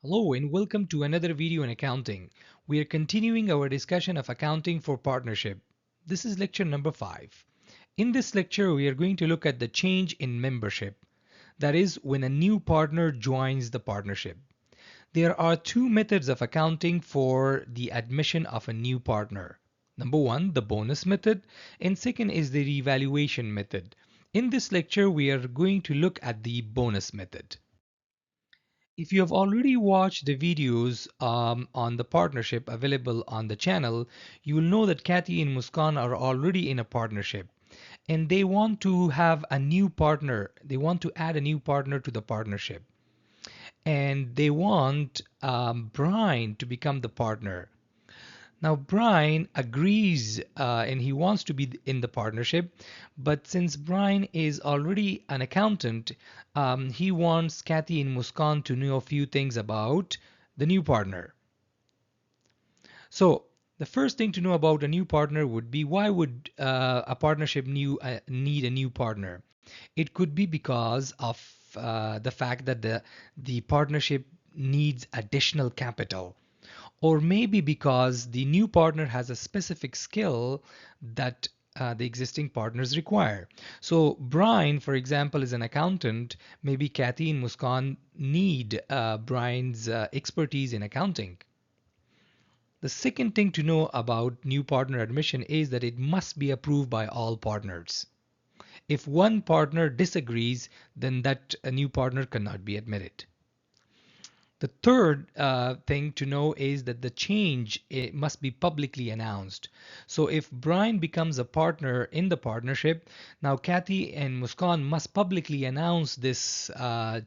Hello and welcome to another video in accounting. We are continuing our discussion of accounting for partnership. This is lecture number 5. In this lecture, we are going to look at the change in membership. That is, when a new partner joins the partnership. There are two methods of accounting for the admission of a new partner. Number one, the bonus method, and second is the revaluation method. In this lecture, we are going to look at the bonus method. If you have already watched the videos on the partnership available on the channel, you will know that Kathy and Muskan are already in a partnership and they want to have a new partner. They want to add a new partner to the partnership and they want Brian to become the partner. Now, Brian agrees and he wants to be in the partnership, but since Brian is already an accountant, he wants Kathy and Muskan to know a few things about the new partner. So, the first thing to know about a new partner would be why would a partnership need a new partner? It could be because of the fact that the partnership needs additional capital. Or maybe because the new partner has a specific skill that the existing partners require. So Brian, for example, is an accountant. Maybe Kathy and Muskan need Brian's expertise in accounting. The second thing to know about new partner admission is that it must be approved by all partners. If one partner disagrees, then that new partner cannot be admitted. The third thing to know is that the change it must be publicly announced. So if Brian becomes a partner in the partnership, now Kathy and Muskan must publicly announce this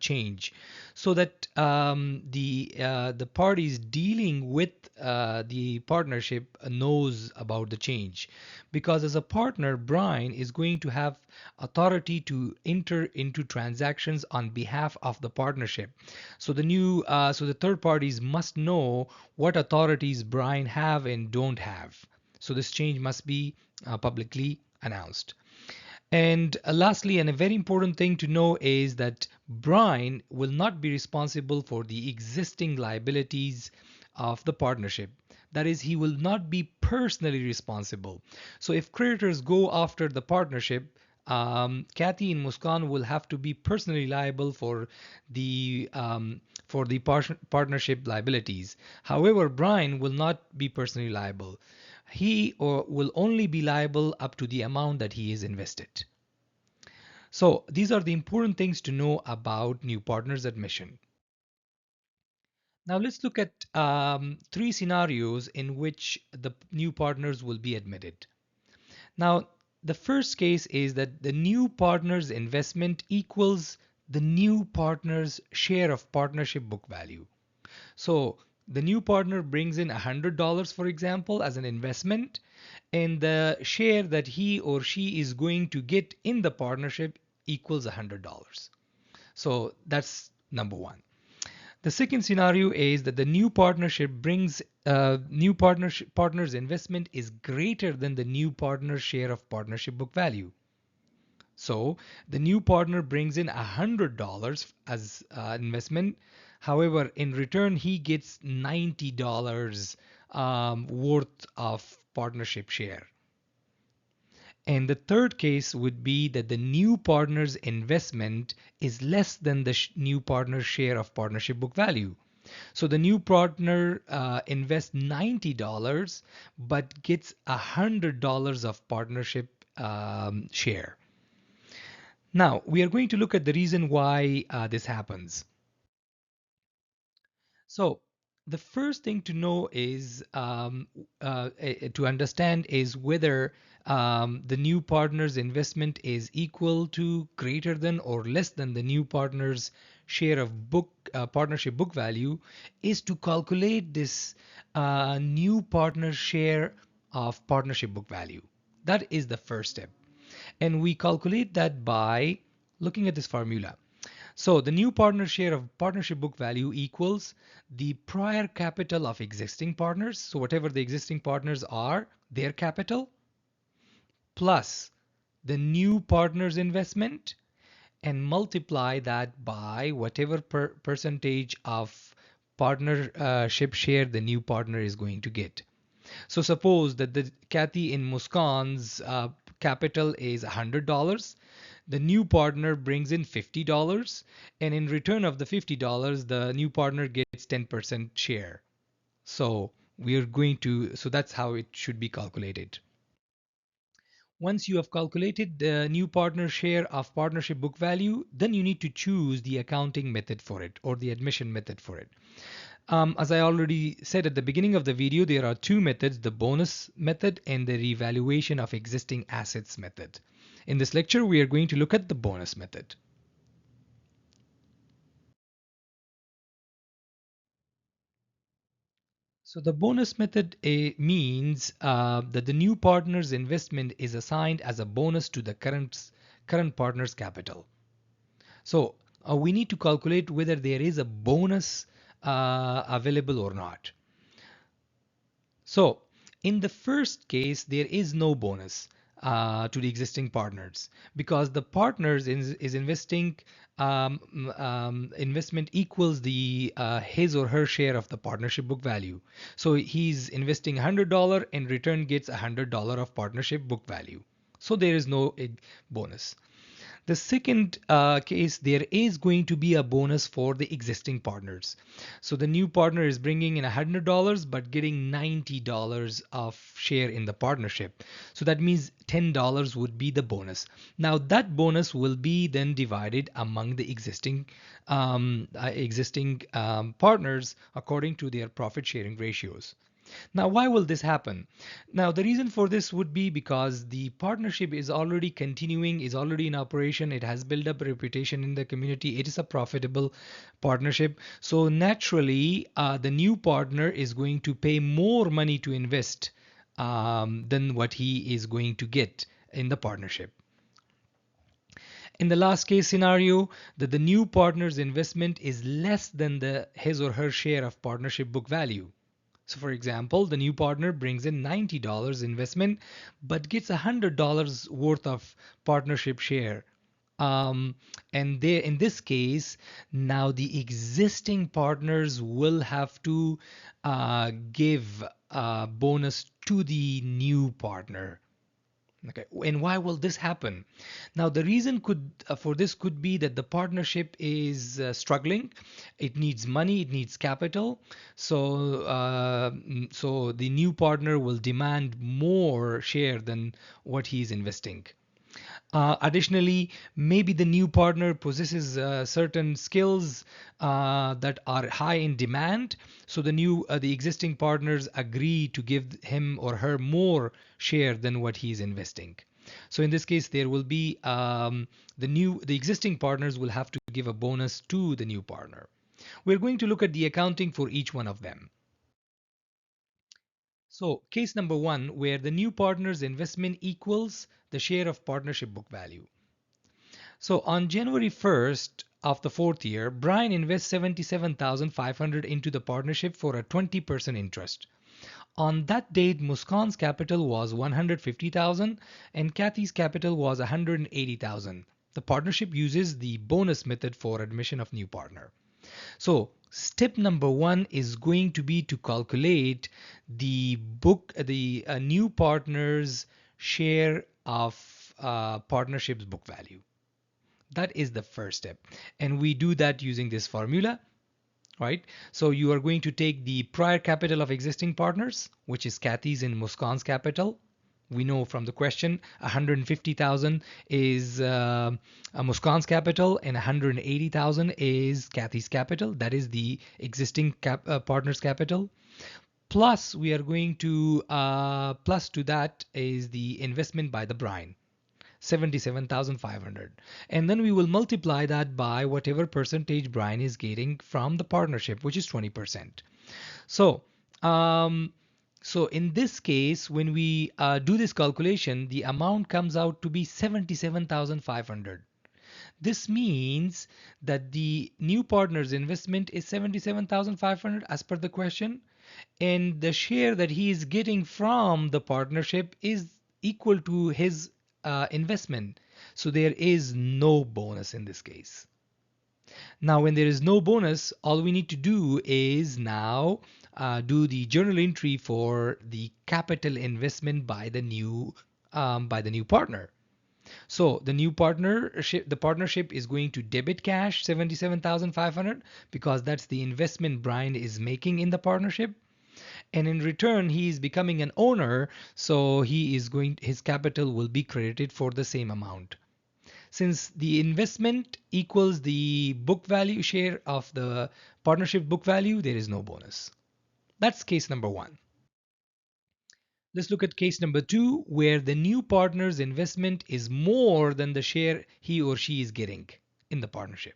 change so that the parties dealing with the partnership knows about the change. Because as a partner, Brian is going to have authority to enter into transactions on behalf of the partnership. So the third parties must know what authorities Brian have and don't have. So this change must be publicly announced. And lastly, and a very important thing to know is that Brian will not be responsible for the existing liabilities of the partnership. That is, he will not be personally responsible. So if creditors go after the partnership, Kathy and Muskan will have to be personally liable for the partnership liabilities. However, Brian will not be personally liable. He or will only be liable up to the amount that he is invested. So these are the important things to know about new partners admission. Now let's look at three scenarios in which the new partners will be admitted. Now, the first case is that the new partner's investment equals the new partner's share of partnership book value. So the new partner brings in $100, for example, as an investment, and the share that he or she is going to get in the partnership equals $100. So that's number one. The second scenario is that the new partnership brings partner's investment is greater than the new partner's share of partnership book value. So the new partner brings in $100 as investment. However, in return, he gets $90 worth of partnership share. And the third case would be that the new partner's investment is less than the new partner's share of partnership book value. So the new partner invests $90 but gets $100 of partnership share. Now, we are going to look at the reason why this happens. So, the first thing to know is to understand is whether the new partner's investment is equal to, greater than, or less than the new partner's share of partnership book value is to calculate this new partner's share of partnership book value. That is the first step. And we calculate that by looking at this formula. So the new partner share of partnership book value equals the prior capital of existing partners. So whatever the existing partners are, their capital, plus the new partner's investment, and multiply that by whatever percentage of partnership share the new partner is going to get. So suppose that the Kathy in Muskan's capital is $100. The new partner brings in $50, and in return of the $50, the new partner gets 10% share. So so that's how it should be calculated. Once you have calculated the new partner share of partnership book value, then you need to choose the accounting method for it or the admission method for it. As I already said at the beginning of the video, there are two methods, the bonus method and the revaluation of existing assets method. In this lecture, we are going to look at the bonus method. So the bonus method means that the new partner's investment is assigned as a bonus to the current partner's capital. So we need to calculate whether there is a bonus available or not. So in the first case, there is no bonus to the existing partners because the partners is investing investment equals the his or her share of the partnership book value. So he's investing $100 and return gets $100 of partnership book value. So there is no bonus. The second case, there is going to be a bonus for the existing partners. So the new partner is bringing in $100 but getting $90 of share in the partnership. So that means $10 would be the bonus. Now that bonus will be then divided among the existing partners according to their profit sharing ratios. Now, why will this happen? Now, the reason for this would be because the partnership is already continuing, is already in operation. It has built up a reputation in the community. It is a profitable partnership. So naturally, the new partner is going to pay more money to invest than what he is going to get in the partnership. In the last case scenario, that the new partner's investment is less than his or her share of partnership book value. So for example, the new partner brings in $90 investment, but gets $100 worth of partnership share. And in this case, now the existing partners will have to give a bonus to the new partner. Okay, and why will this happen? Now, the reason for this could be that the partnership is struggling. It needs money, it needs capital. So the new partner will demand more share than what he is investing. Additionally, maybe the new partner possesses certain skills that are high in demand. So the existing partners agree to give him or her more share than what he is investing. So in this case, there will be the existing partners will have to give a bonus to the new partner. We're going to look at the accounting for each one of them. So case number one, where the new partner's investment equals the share of partnership book value. So on January 1st of the fourth year, Brian invests $77,500 into the partnership for a 20% interest. On that date, Muskan's capital was $150,000 and Kathy's capital was $180,000. The partnership uses the bonus method for admission of new partner. So step number one is going to be to calculate the new partner's share of partnership's book value. That is the first step. And we do that using this formula, right? So you are going to take the prior capital of existing partners, which is Kathy's and Muskan's capital. We know from the question 150,000 is Muskan's capital and 180,000 is Kathy's capital. That is the existing partner's capital. Plus we are going to plus to that is the investment by the Brian. 77,500, and then we will multiply that by whatever percentage Brian is getting from the partnership, which is 20%. So so in this case, when we do this calculation, the amount comes out to be 77,500. This means that the new partner's investment is 77,500 as per the question, and the share that he is getting from the partnership is equal to his investment. So there is no bonus in this case. Now, when there is no bonus, all we need to do is now do the journal entry for the capital investment by the new partner. So the partnership is going to debit cash 77,500 because that's the investment Brian is making in the partnership. And in return, he is becoming an owner, so his capital will be credited for the same amount. Since the investment equals the book value share of the partnership book value, there is no bonus. That's case number one. Let's look at case number two, where the new partner's investment is more than the share he or she is getting in the partnership.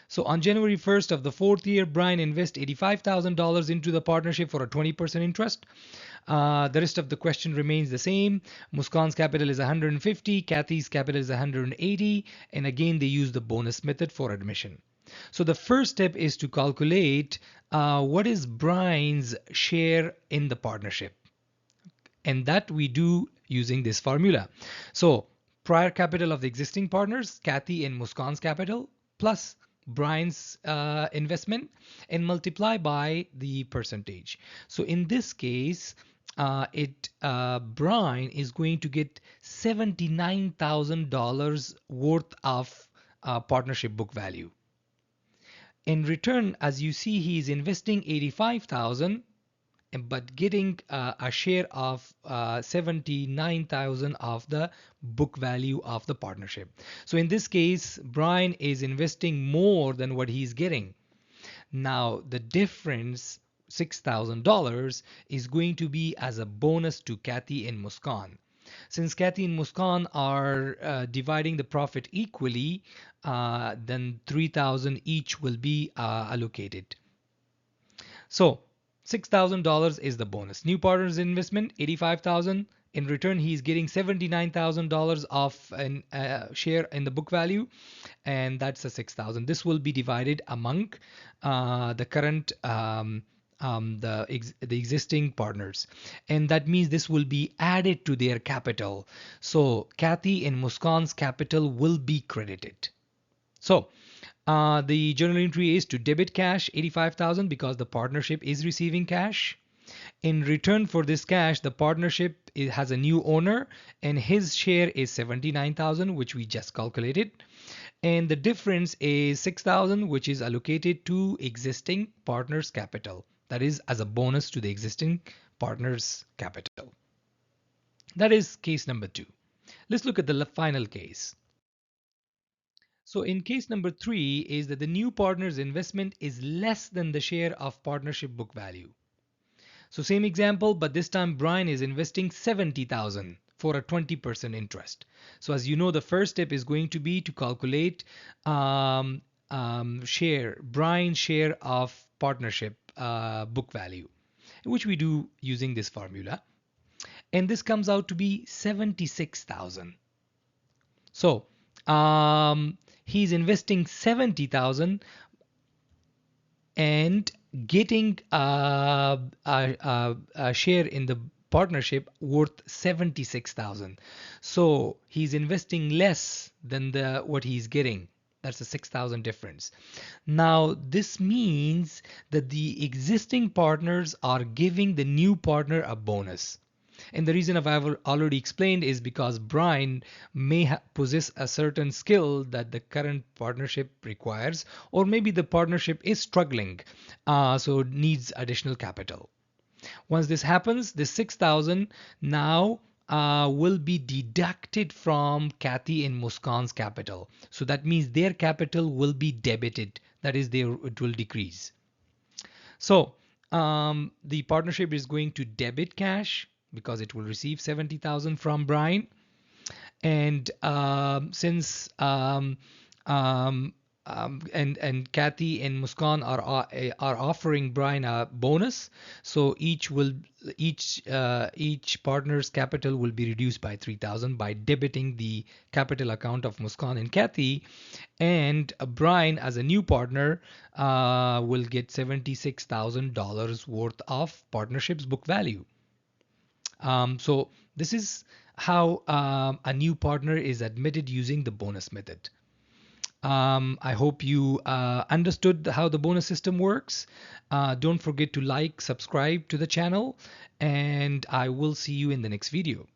So on January 1st of the fourth year, Brian invests $85,000 into the partnership for a 20% interest. The rest of the question remains the same. Muskan's capital is 150, Kathy's capital is 180, and again they use the bonus method for admission. So the first step is to calculate what is Brian's share in the partnership, and that we do using this formula. So prior capital of the existing partners, Kathy and Muskan's capital, plus Brian's investment, and multiply by the percentage. So in this case, Brian is going to get $79,000 worth of partnership book value. In return, as you see, he is investing 85,000 but getting a share of 79,000 of the book value of the partnership. So in this case, Brian is investing more than what he's getting. Now the difference, $6,000, is going to be as a bonus to Kathy and Muskan. Since Kathy and Muskan are dividing the profit equally, then 3,000 each will be allocated. So $6,000 is the bonus. New partner's investment, $85,000. In return, he's getting $79,000 of a share in the book value, and that's the $6,000. This will be divided among the current the existing partners, and that means this will be added to their capital. So Kathy and Muskan's capital will be credited. So the journal entry is to debit cash 85,000 because the partnership is receiving cash. In return for this cash, the partnership has a new owner and his share is 79,000, which we just calculated. And the difference is 6,000, which is allocated to existing partners' capital. That is as a bonus to the existing partners' capital. That is case number two. Let's look at the final case. So in case number three is that the new partner's investment is less than the share of partnership book value. So same example, but this time Brian is investing 70,000 for a 20% interest. So as you know, the first step is going to be to calculate Brian's share of partnership book value, which we do using this formula. And this comes out to be 76,000. So he's investing 70,000 and getting a share in the partnership worth 76,000. So he's investing less than what he's getting. That's a 6,000 difference. Now this means that the existing partners are giving the new partner a bonus. And the reason I've already explained is because Brian may possess a certain skill that the current partnership requires, or maybe the partnership is struggling, so needs additional capital. Once this happens, this 6,000 now will be deducted from Kathy and Muskan's capital. So that means their capital will be debited. That is, it will decrease. So the partnership is going to debit cash because it will receive 70,000 from Brian. And since and Kathy and Muskan are offering Brian a bonus, so each partner's capital will be reduced by 3,000 by debiting the capital account of Muskan and Kathy, and Brian as a new partner will get $76,000 worth of partnership's book value. So this is how a new partner is admitted using the bonus method. I hope you understood how the bonus system works. Don't forget to like, subscribe to the channel, and I will see you in the next video.